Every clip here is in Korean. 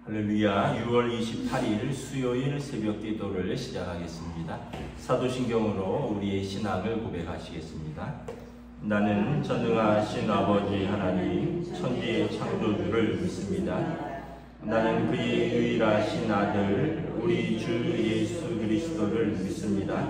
할렐루야. 6월 28일 수요일 새벽 기도를 시작하겠습니다. 사도신경으로 우리의 신앙을 고백하시겠습니다. 나는 전능하신 아버지 하나님 천지의 창조주를 믿습니다. 나는 그의 유일하신 아들 우리 주 예수 그리스도를 믿습니다.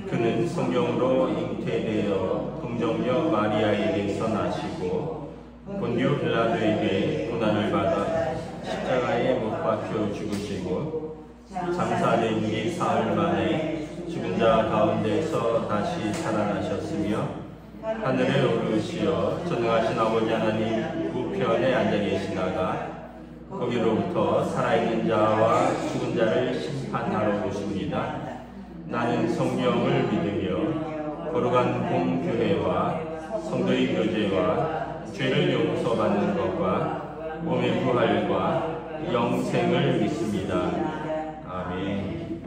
그는 성령으로 잉태되어 동정녀 마리아에게서 나시고 본디오 빌라도에게 고난을 받아 십자가에 못 박혀 죽으시고 장사된 지 사흘 만에 죽은 자 가운데서 다시 살아나셨으며 하늘에 오르시어 전능하신 아버지 하나님 우편에 앉아 계시다가 거기로부터 살아있는 자와 죽은 자를 심판하러 오십니다. 나는 성령을 믿으며 거룩한 공교회와 성도의 교제와 죄를 용서받는 것과 몸의 부활과 영생을 믿습니다. 아멘.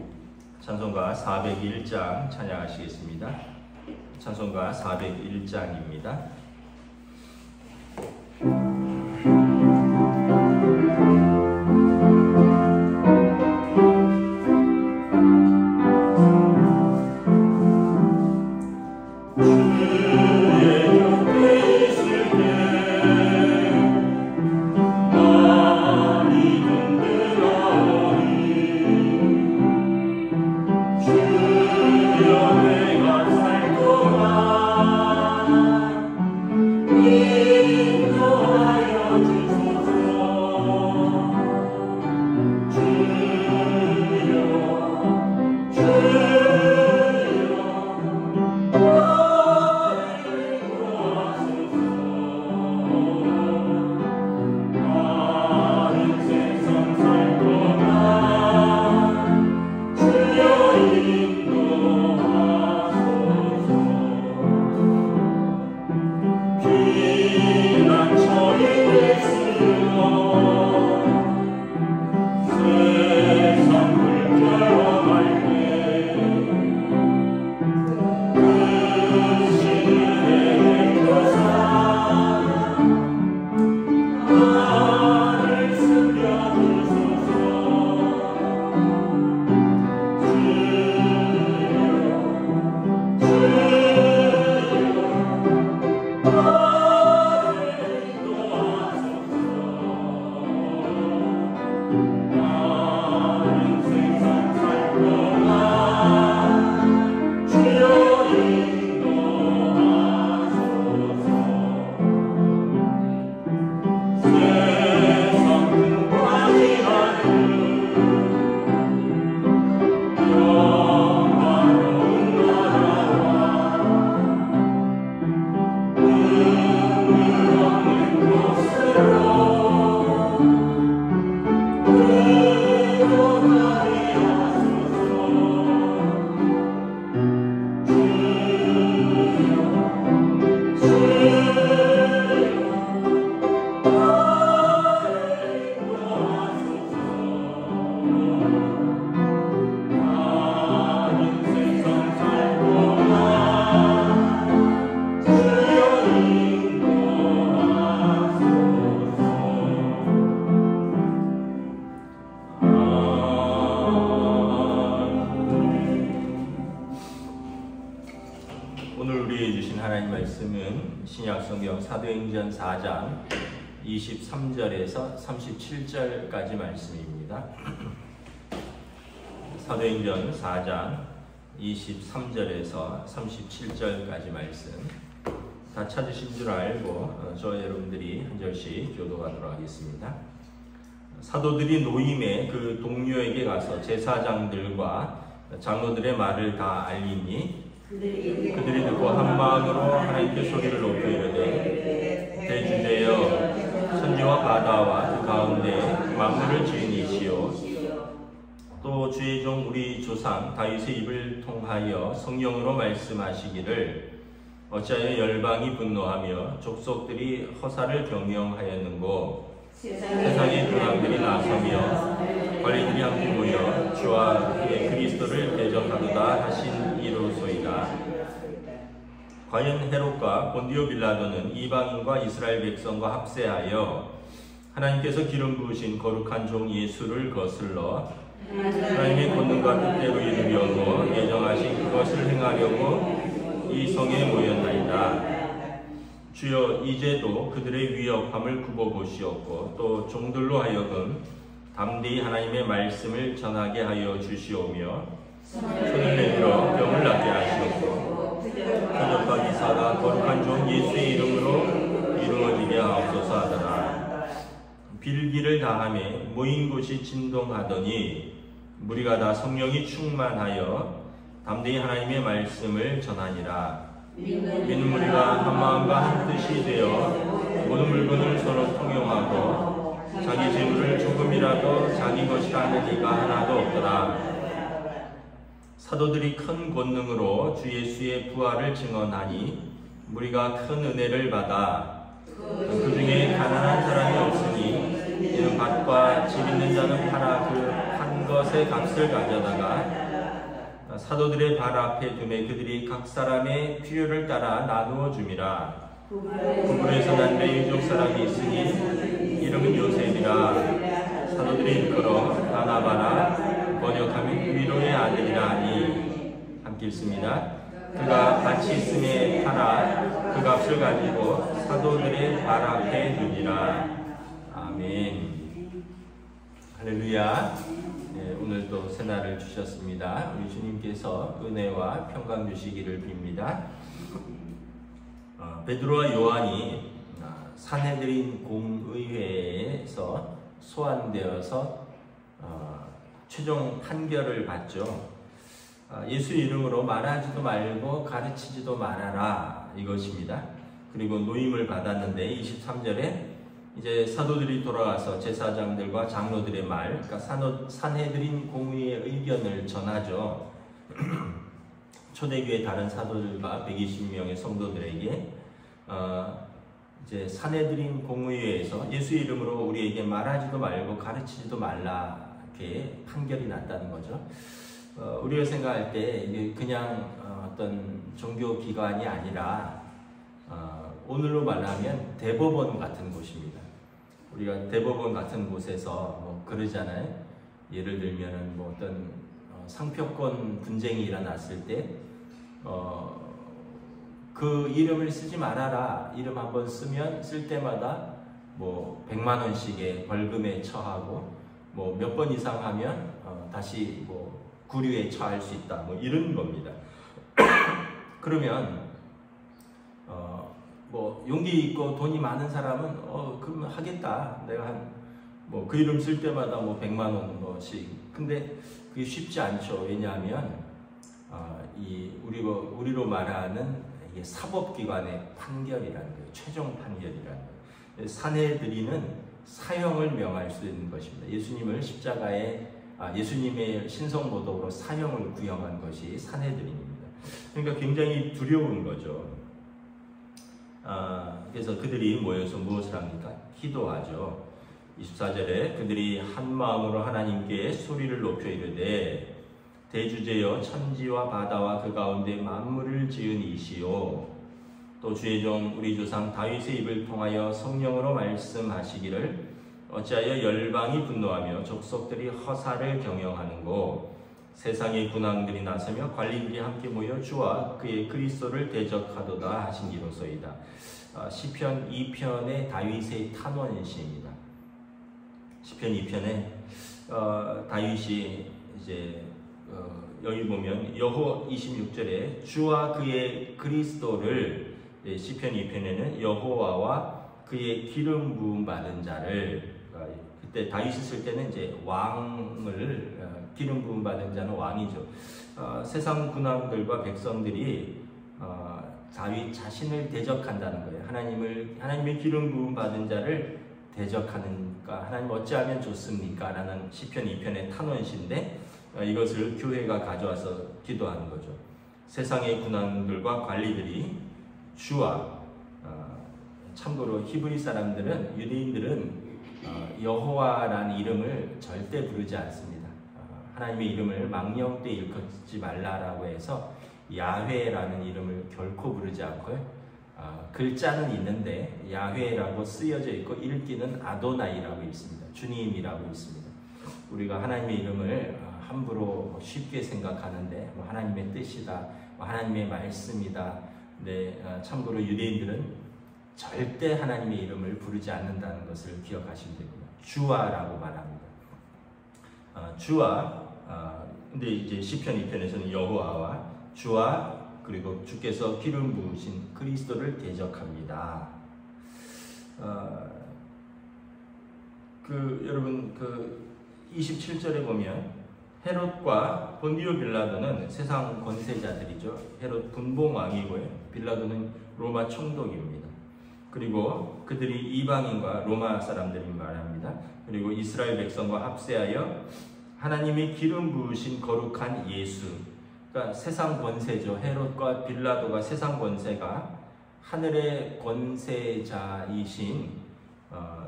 찬송가 401장 찬양하시겠습니다. 찬송가 401장입니다. 신약성경 사도행전 4장 23절에서 37절까지 말씀입니다. 사도행전 4장 23절에서 37절까지 말씀 다 찾으신 줄 알고 저 여러분들이 한 절씩 교독하도록 하겠습니다. 사도들이 노임에 그 동료에게 가서 제사장들과 장로들의 말을 다 알리니 그들이 듣고 한 마음으로 하나님께 소리를 높여 이르되 대주되어 천지와 바다와 그 가운데 만물을 지으니시오 또 주의 종 우리 조상 다윗의 입을 통하여 성령으로 말씀하시기를 어찌하여 열방이 분노하며 족속들이 허사를 경영하였는고 세상의君왕들이 나서며 관리들이 함께 모여 주와 그의 그리스도를 대적하도다 하신 이로소이다. 과연 헤롯과 본디오 빌라도는 이방인과 이스라엘 백성과 합세하여 하나님께서 기름 부으신 거룩한 종 예수를 거슬러 하나님의 권능과 뜻대로 이루려고 예정하신 그것을 행하려고 이 성에 모였나이다. 주여, 이제도 그들의 위협함을 굽어보시옵고 또 종들로 하여금 담대히 하나님의 말씀을 전하게 하여 주시오며 손을 내밀어 병을 낫게 하시옵고 표적과 기사가 거룩한 종 예수의 이름으로 이루어지게 하옵소서 하더라. 빌기를 다하며 모인 곳이 진동하더니 무리가 다 성령이 충만하여 담대히 하나님의 말씀을 전하니라. 믿는 무리가 한 마음과 한 뜻이 되어 모든 물건을 서로 통용하고 자기 재물을 조금이라도 자기 것이라 하는 이가 하나도 없더라. 사도들이 큰 권능으로 주 예수의 부활을 증언하니 무리가 큰 은혜를 받아 그 중에 가난한 사람이 없으니 이는 밭과 집 있는 자는 팔아 그 한 것의 값을 가져다가 사도들의 발 앞에 두매 그들이 각 사람의 필요를 따라 나누어 줌이라. 구불에서 난 레위족 사람이 있으니 이름은 요셉이라. 사도들이 일컬어 바나바라 번역하면 위로의 아들이라 하니. 함께 읽습니다. 그가 밭이 있음에 팔아 그 값을 가지고 사도들의 발 앞에 두니라. 아멘. 할렐루야. 네, 오늘도 새날을 주셨습니다. 우리 주님께서 은혜와 평강 주시기를 빕니다. 베드로와 요한이 산헤드린 공의회에서 소환되어서 최종 판결을 받죠. 예수 이름으로 말하지도 말고 가르치지도 말아라, 이것입니다. 그리고 노임을 받았는데 23절에 이제 사도들이 돌아와서 제사장들과 장로들의 말, 그러니까 산헤드린 공의의 의견을 전하죠. 초대교회 다른 사도들과 120명의 성도들에게 이제 산헤드린 공의회에서 예수 이름으로 우리에게 말하지도 말고 가르치지도 말라, 이렇게 판결이 났다는 거죠. 우리가 생각할 때 이게 그냥 어떤 종교 기관이 아니라 오늘로 말하면 대법원 같은 곳입니다. 우리가 대법원 같은 곳에서 뭐 그러잖아요. 예를 들면은 뭐 어떤 상표권 분쟁이 일어났을 때 그 이름을 쓰지 말아라. 이름 한번 쓰면 쓸 때마다 뭐 100만 원씩의 벌금에 처하고 뭐 몇 번 이상 하면 다시 뭐 구류에 처할 수 있다. 뭐 이런 겁니다. 그러면 뭐 용기 있고 돈이 많은 사람은 그러면 하겠다. 내가 한 뭐 그 이름 쓸 때마다 뭐 100만 원 뭐씩. 근데 그게 쉽지 않죠. 왜냐하면 우리로 말하는 이게 사법기관의 판결이라는 거예요. 최종 판결이라는 거예요. 산헤드린은 사형을 명할 수 있는 것입니다. 예수님을 십자가에 예수님의 신성모독으로 사형을 구형한 것이 산헤드린입니다. 그러니까 굉장히 두려운 거죠. 그래서 그들이 모여서 무엇을 합니까? 기도하죠. 24절에 그들이 한 마음으로 하나님께 소리를 높여 이르되 대주제여 천지와 바다와 그 가운데 만물을 지은 이시오. 또 주의 종 우리 조상 다윗의 입을 통하여 성령으로 말씀하시기를 어찌하여 열방이 분노하며 족속들이 허사를 경영하는고 세상의 군왕들이 나서며 관리들이 함께 모여 주와 그의 그리스도를 대적하도다 하신기로소이다. 시편 2편의 다윗의 탄원시입니다. 시편 2편에 다윗이 이제 여기 보면 여호 26절에 주와 그의 그리스도를, 시편 2편에는 여호와와 그의 기름 부음 받은 자를, 그때 다윗이 쓸 때는 이제 왕을, 기름 부음 받은 자는 왕이죠. 세상 군왕들과 백성들이 다윗 자신을 대적한다는 거예요. 하나님의 기름 부음 받은 자를 대적하는가, 하나님 어찌하면 좋습니까? 라는 시편 2편의 탄원시인데 이것을 교회가 가져와서 기도하는 거죠. 세상의 군왕들과 관리들이 주와, 참고로 히브리 사람들은, 유대인들은 여호와라는 이름을 절대 부르지 않습니다. 하나님의 이름을 망령 때 일컫지 말라라고 해서 야훼라는 이름을 결코 부르지 않고요. 글자는 있는데 야훼라고 쓰여져 있고 읽기는 아도나이라고 있습니다. 주님이라고 있습니다. 우리가 하나님의 이름을 함부로 쉽게 생각하는데 하나님의 뜻이다, 하나님의 말씀이다. 근데 참고로 유대인들은 절대 하나님의 이름을 부르지 않는다는 것을 기억하시면 됩니다. 주와라고 말합니다. 주와, 근데 이제 시편 2편에서는 여호와와 주와 그리고 주께서 기름 부으신 그리스도를 대적합니다. 여러분 27절에 보면 헤롯과 본디오 빌라도는 세상 권세자들이죠. 헤롯 분봉왕이고요. 빌라도는 로마 총독입니다. 그리고 그들이 이방인과 로마 사람들이 말합니다. 그리고 이스라엘 백성과 합세하여 하나님의 기름 부으신 거룩한 예수, 그러니까 세상 권세죠. 헤롯과 빌라도가 세상 권세가 하늘의 권세자이신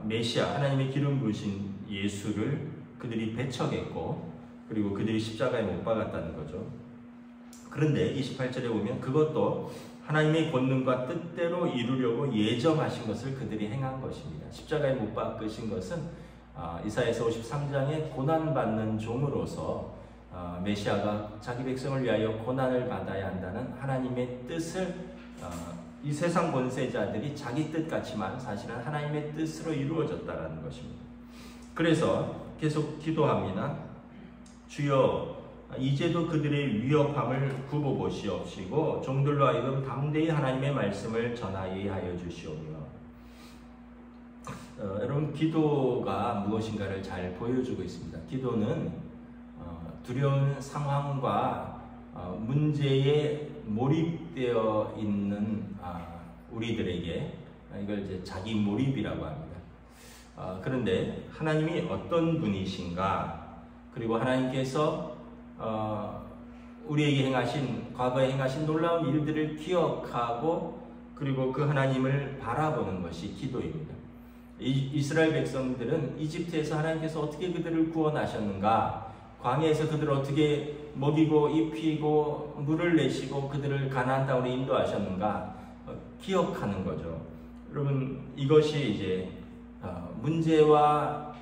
메시아, 하나님의 기름 부으신 예수를 그들이 배척했고, 그리고 그들이 십자가에 못 박았다는 거죠. 그런데 28절에 보면 그것도 하나님의 권능과 뜻대로 이루려고 예정하신 것을 그들이 행한 것입니다. 십자가에 못 박으신 것은 이사야서 53장에 고난받는 종으로서 메시아가 자기 백성을 위하여 고난을 받아야 한다는 하나님의 뜻을 이 세상 권세자들이 자기 뜻 같지만 사실은 하나님의 뜻으로 이루어졌다는 것입니다. 그래서 계속 기도합니다. 주여 이제도 그들의 위협함을 굽어보시옵시고 종들로 하여금 담대히 하나님의 말씀을 전하게 하여 주시오며. 여러분, 기도가 무엇인가를 잘 보여주고 있습니다. 기도는 두려운 상황과 문제에 몰입되어 있는 우리들에게 이걸 이제 자기 몰입이라고 합니다. 그런데 하나님이 어떤 분이신가, 그리고 하나님께서 우리에게 행하신, 과거에 행하신 놀라운 일들을 기억하고 그리고 그 하나님을 바라보는 것이 기도입니다. 이스라엘 백성들은 이집트에서 하나님께서 어떻게 그들을 구원하셨는가, 광야에서 그들을 어떻게 먹이고 입히고 물을 내시고 그들을 가나안 땅으로 인도하셨는가 기억하는 거죠. 여러분, 이것이 이제 문제와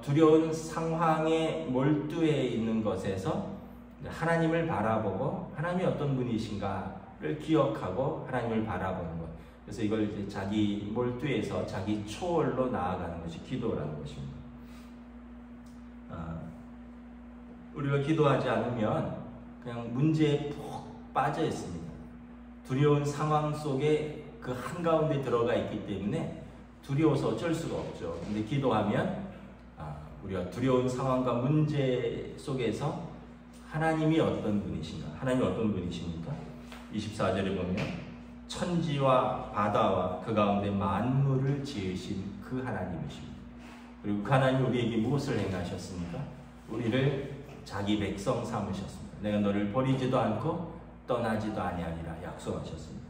두려운 상황에 몰두해 있는 것에서 하나님을 바라보고 하나님이 어떤 분이신가를 기억하고 하나님을 바라보는 것. 그래서 이걸 이제 자기 몰두해서 자기 초월로 나아가는 것이 기도라는 것입니다. 우리가 기도하지 않으면 그냥 문제에 푹 빠져 있습니다. 두려운 상황 속에 그 한가운데 들어가 있기 때문에 두려워서 어쩔 수가 없죠. 근데 기도하면 우리가 두려운 상황과 문제 속에서 하나님이 어떤 분이신가? 하나님이 어떤 분이십니까? 24절에 보면 천지와 바다와 그 가운데 만물을 지으신 그 하나님이십니다. 그리고 그 하나님이 우리에게 무엇을 행하셨습니까? 우리를 자기 백성 삼으셨습니다. 내가 너를 버리지도 않고 떠나지도 아니하리라 약속하셨습니다.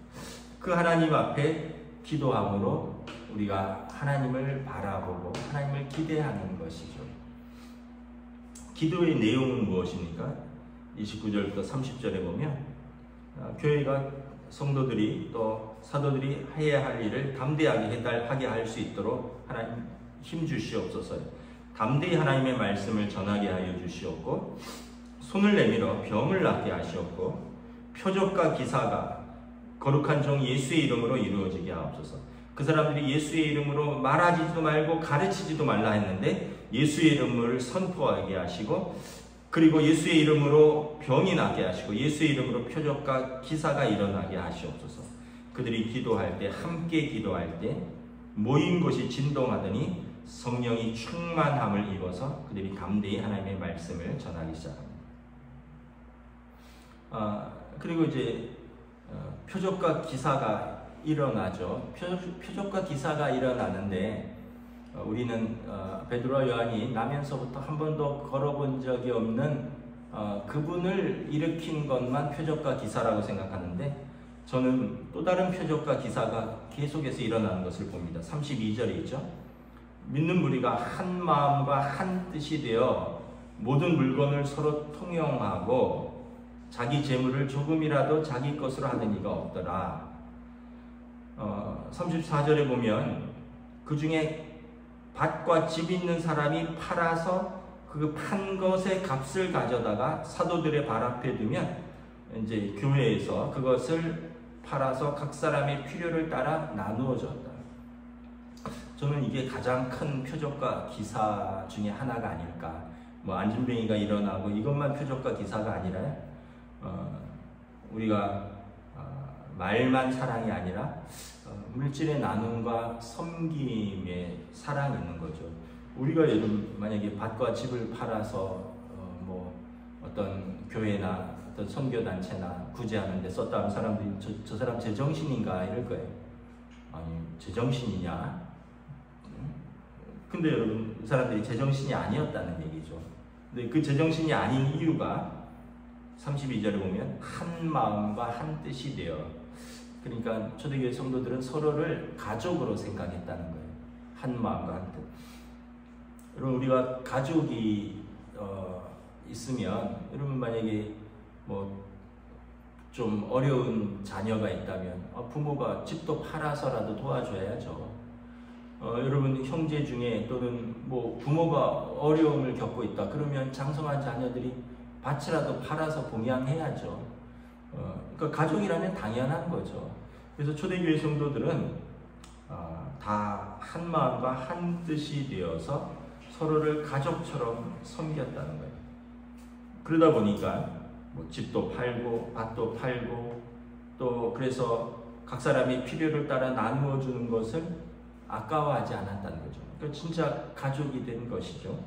그 하나님 앞에 기도함으로 우리가 하나님을 바라보고 하나님을 기대하는 것이죠. 기도의 내용은 무엇입니까? 29절부터 30절에 보면 교회가 성도들이 또 사도들이 해야 할 일을 담대하게 하게 할 수 있도록 하나님 힘 주시옵소서. 담대히 하나님의 말씀을 전하게 하여 주시옵고 손을 내밀어 병을 낫게 하시옵고 표적과 기사가 거룩한 종 예수의 이름으로 이루어지게 하옵소서. 그 사람들이 예수의 이름으로 말하지도 말고 가르치지도 말라 했는데 예수의 이름을 선포하게 하시고 그리고 예수의 이름으로 병이 낫게 하시고 예수의 이름으로 표적과 기사가 일어나게 하시옵소서. 그들이 기도할 때, 함께 기도할 때 모인 곳이 진동하더니 성령이 충만함을 입어서 그들이 담대히 하나님의 말씀을 전하기 시작합니다. 그리고 이제 표적과 기사가 일어나죠. 표적과 기사가 일어나는데 우리는 베드로와 요한이 나면서부터 한 번도 걸어본 적이 없는 그분을 일으킨 것만 표적과 기사라고 생각하는데 저는 또 다른 표적과 기사가 계속해서 일어나는 것을 봅니다. 32절에 있죠. 믿는 무리가 한 마음과 한 뜻이 되어 모든 물건을 서로 통용하고 자기 재물을 조금이라도 자기 것으로 하는 이가 없더라. 34절에 보면 그 중에 밭과 집 있는 사람이 팔아서 그 판 것의 값을 가져다가 사도들의 발 앞에 두면 이제 교회에서 그것을 팔아서 각 사람의 필요를 따라 나누어 줬다. 저는 이게 가장 큰 표적과 기사 중에 하나가 아닐까. 뭐 안진뱅이가 일어나고 이것만 표적과 기사가 아니라 우리가 말만 사랑이 아니라 물질의 나눔과 섬김의 사랑이 있는 거죠. 우리가 요즘 만약에 밭과 집을 팔아서 뭐 어떤 교회나 어떤 선교단체나 구제하는 데 썼다 하면 사람들이 저 사람 제정신인가 이럴 거예요. 아니 제정신이냐? 근데 여러분 사람들이 제정신이 아니었다는 얘기죠. 근데 그 제정신이 아닌 이유가 32절에 보면 한 마음과 한 뜻이 되어, 그러니까 초대교회 성도들은 서로를 가족으로 생각했다는 거예요. 한 마음과 한 뜻. 여러분 우리가 가족이 있으면, 여러분 만약에 뭐 좀 어려운 자녀가 있다면 부모가 집도 팔아서라도 도와줘야죠. 여러분 형제 중에 또는 뭐 부모가 어려움을 겪고 있다 그러면 장성한 자녀들이 밭이라도 팔아서 봉양해야죠. 그러니까 가족이라면 당연한 거죠. 그래서 초대교회 성도들은 다 한 마음과 한 뜻이 되어서 서로를 가족처럼 섬겼다는 거예요. 그러다 보니까 뭐 집도 팔고 밭도 팔고 또 그래서 각 사람이 필요를 따라 나누어 주는 것을 아까워하지 않았다는 거죠. 그러니까 진짜 가족이 된 것이죠.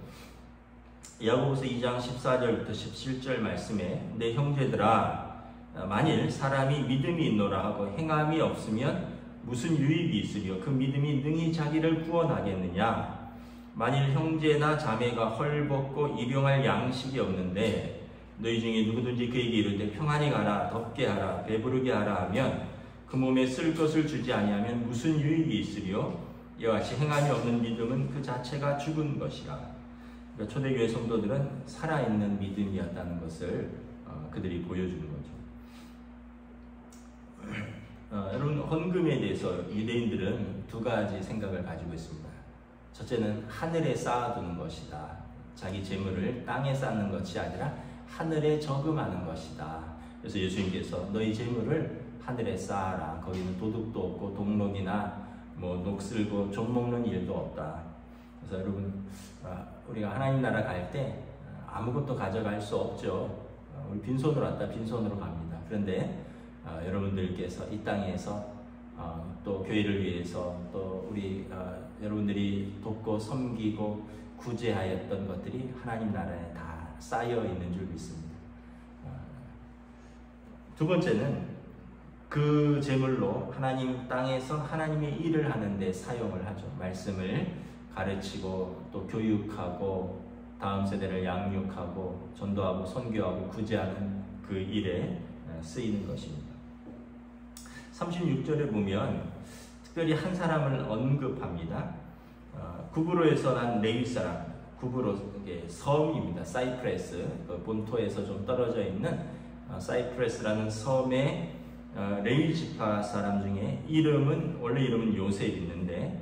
야고보서 2장 14절부터 17절 말씀에 내 형제들아 만일 사람이 믿음이 있노라 하고 행함이 없으면 무슨 유익이 있으리요? 그 믿음이 능히 자기를 구원하겠느냐? 만일 형제나 자매가 헐벗고 일용할 양식이 없는데 너희 중에 누구든지 그에게 이르되 평안히 가라, 덥게 하라, 배부르게 하라 하면 그 몸에 쓸 것을 주지 아니하면 무슨 유익이 있으리요? 이와 같이 행함이 없는 믿음은 그 자체가 죽은 것이라. 그러니까 초대교회 성도들은 살아있는 믿음이었다는 것을 그들이 보여주는 거죠. 여러분 헌금에 대해서 유대인들은 두 가지 생각을 가지고 있습니다. 첫째는 하늘에 쌓아두는 것이다. 자기 재물을 땅에 쌓는 것이 아니라 하늘에 저금하는 것이다. 그래서 예수님께서 너희 재물을 하늘에 쌓아라. 거기는 도둑도 없고 동록이나 뭐 녹슬고 좀 먹는 일도 없다. 그래서 여러분 우리가 하나님 나라 갈 때 아무것도 가져갈 수 없죠. 우리 빈손으로 왔다 빈손으로 갑니다. 그런데 여러분들께서 이 땅에서 또 교회를 위해서 또 우리 여러분들이 돕고 섬기고 구제하였던 것들이 하나님 나라에 다 쌓여 있는 줄 믿습니다. 두 번째는 그 재물로 하나님 땅에서 하나님의 일을 하는데 사용을 하죠. 말씀을 가르치고 또 교육하고 다음 세대를 양육하고 전도하고 선교하고 구제하는 그 일에 쓰이는 것입니다. 36절에 보면 특별히 한 사람을 언급합니다. 구브로에서 난 레위 사람, 구브로 섬입니다. 사이프레스, 본토에서 좀 떨어져 있는 사이프레스라는 섬에 레위 지파 사람 중에 원래 이름은 요셉 있는데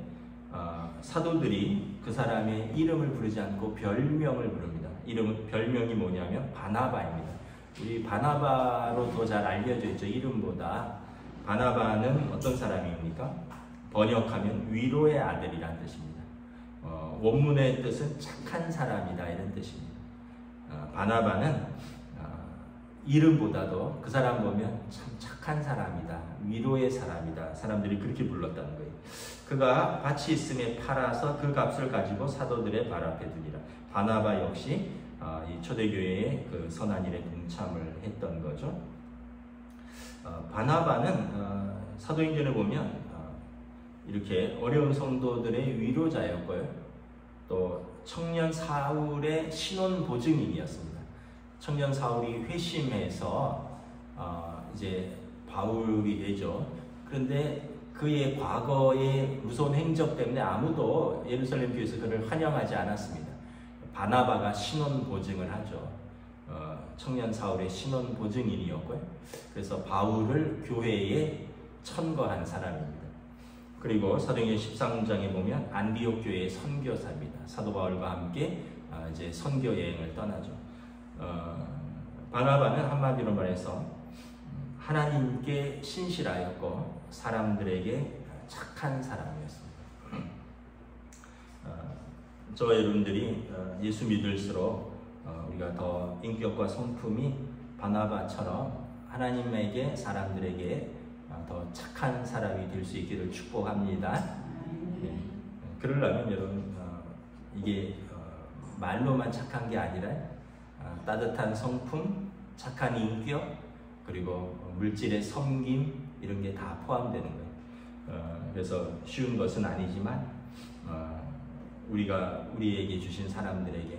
사도들이 그 사람의 이름을 부르지 않고 별명을 부릅니다. 별명이 뭐냐면 바나바입니다. 우리 바나바로 더 잘 알려져 있죠. 이름보다. 바나바는 어떤 사람입니까? 번역하면 위로의 아들이란 뜻입니다. 원문의 뜻은 착한 사람이다 이런 뜻입니다. 바나바는 이름보다도 그 사람 보면 참 착한 사람이다, 위로의 사람이다, 사람들이 그렇게 불렀다는 거예요. 그가 밭이 있음에 팔아서 그 값을 가지고 사도들의 발 앞에 두니라. 바나바 역시 이 초대교회의 그 선한 일에 동참을 했던 거죠. 바나바는 사도행전에 보면 이렇게 어려운 성도들의 위로자였고요. 또 청년 사울의 신원 보증인이었습니다. 청년 사울이 회심해서 이제 바울이 되죠. 그런데 그의 과거의 무서운 행적 때문에 아무도 예루살렘 교회에서 그를 환영하지 않았습니다. 바나바가 신원 보증을 하죠. 청년 사울의 신원 보증인이었고요. 그래서 바울을 교회에 천거한 사람입니다. 그리고 사도행전 13장에 보면 안디옥 교회의 선교사입니다. 사도 바울과 함께 이제 선교 여행을 떠나죠. 바나바는 한마디로 말해서 하나님께 신실하였고 사람들에게 착한 사람이었습니다. 저와 여러분들이 예수 믿을수록 우리가 더 인격과 성품이 바나바처럼 하나님에게 사람들에게 더 착한 사람이 될 수 있기를 축복합니다. 그러려면 여러분 이게 말로만 착한 게 아니라 따뜻한 성품, 착한 인격, 그리고 물질의 섬김 이런 게 다 포함되는 거예요. 그래서 쉬운 것은 아니지만 우리가 우리에게 주신 사람들에게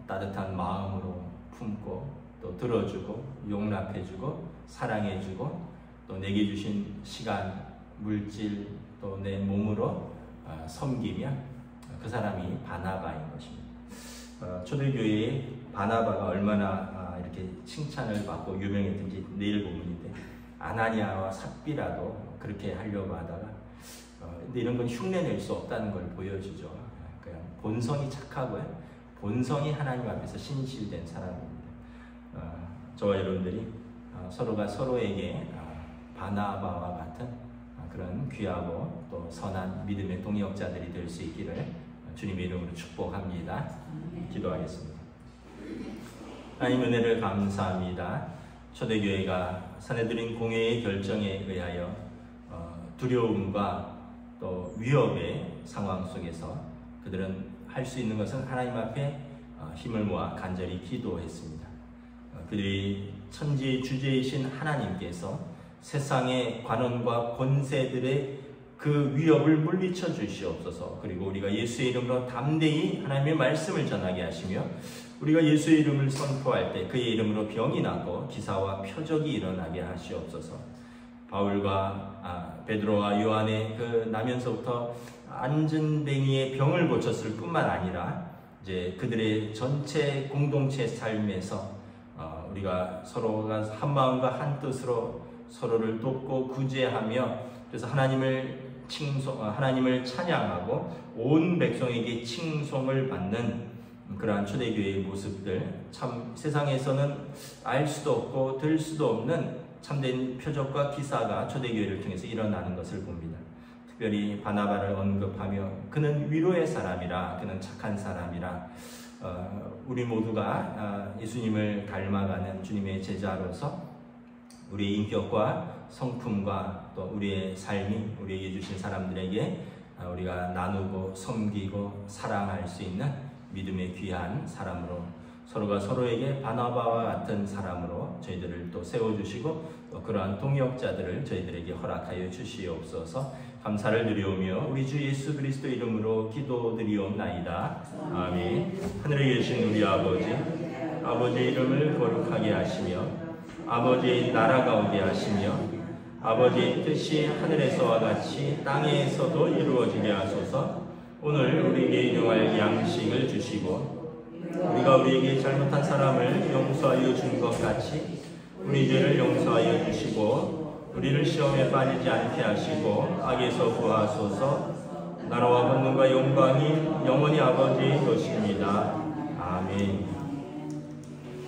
따뜻한 마음으로 품고 또 들어주고 용납해주고 사랑해주고 또 내게 주신 시간, 물질 또 내 몸으로 섬기면 그 사람이 바나바인 것입니다. 초대교회의 바나바가 얼마나 이렇게 칭찬을 받고 유명했던지 내일 본문인데 아나니아와 삽비라도 그렇게 하려고 하다가 근데 이런 건 흉내낼 수 없다는 걸 보여주죠. 그냥 본성이 착하고요. 본성이 하나님 앞에서 신실된 사람입니다. 저와 여러분들이 서로가 서로에게 바나바와 같은 그런 귀하고 또 선한 믿음의 동역자들이 될 수 있기를 주님의 이름으로 축복합니다. 기도하겠습니다. 하나님 은혜를 감사합니다. 초대교회가 사내들인 공회의 결정에 의하여 두려움과 또 위협의 상황 속에서 그들은 할 수 있는 것은 하나님 앞에 힘을 모아 간절히 기도했습니다. 그들이 천지의 주제이신 하나님께서 세상의 관원과 권세들의 그 위협을 물리쳐 주시옵소서. 그리고 우리가 예수의 이름으로 담대히 하나님의 말씀을 전하게 하시며 우리가 예수의 이름을 선포할 때 그의 이름으로 병이 나고 기사와 표적이 일어나게 하시옵소서. 바울과 베드로와 요한의 그 나면서부터 안전뱅이의 병을 고쳤을 뿐만 아니라 이제 그들의 전체 공동체 삶에서 우리가 서로가 한 마음과 한 뜻으로 서로를 돕고 구제하며 그래서 하나님을 찬양하고 온 백성에게 칭송을 받는 그러한 초대교회의 모습들, 참 세상에서는 알 수도 없고 들 수도 없는 참된 표적과 기사가 초대교회를 통해서 일어나는 것을 봅니다. 특별히 바나바를 언급하며 그는 위로의 사람이라, 그는 착한 사람이라, 우리 모두가 예수님을 닮아가는 주님의 제자로서 우리의 인격과 성품과 또 우리의 삶이 우리에게 주신 사람들에게 우리가 나누고 섬기고 사랑할 수 있는 믿음의 귀한 사람으로 서로가 서로에게 바나바와 같은 사람으로 저희들을 또 세워주시고 또 그러한 동역자들을 저희들에게 허락하여 주시옵소서. 감사를 드리오며 우리 주 예수 그리스도 이름으로 기도드리옵나이다. 아멘. 하늘에 계신 우리 아버지의 이름을 거룩하게 하시며 아버지의 나라가 오게 하시며 아버지의 뜻이 하늘에서와 같이 땅에서도 이루어지게 하소서. 오늘 우리에게 일용할 양식을 주시고 우리가 우리에게 잘못한 사람을 용서하여 준 것 같이 우리 죄를 용서하여 주시고 우리를 시험에 빠지지 않게 하시고 악에서 구하소서. 나라와 권능과 영광이 영원히 아버지의 것입니다. 아멘.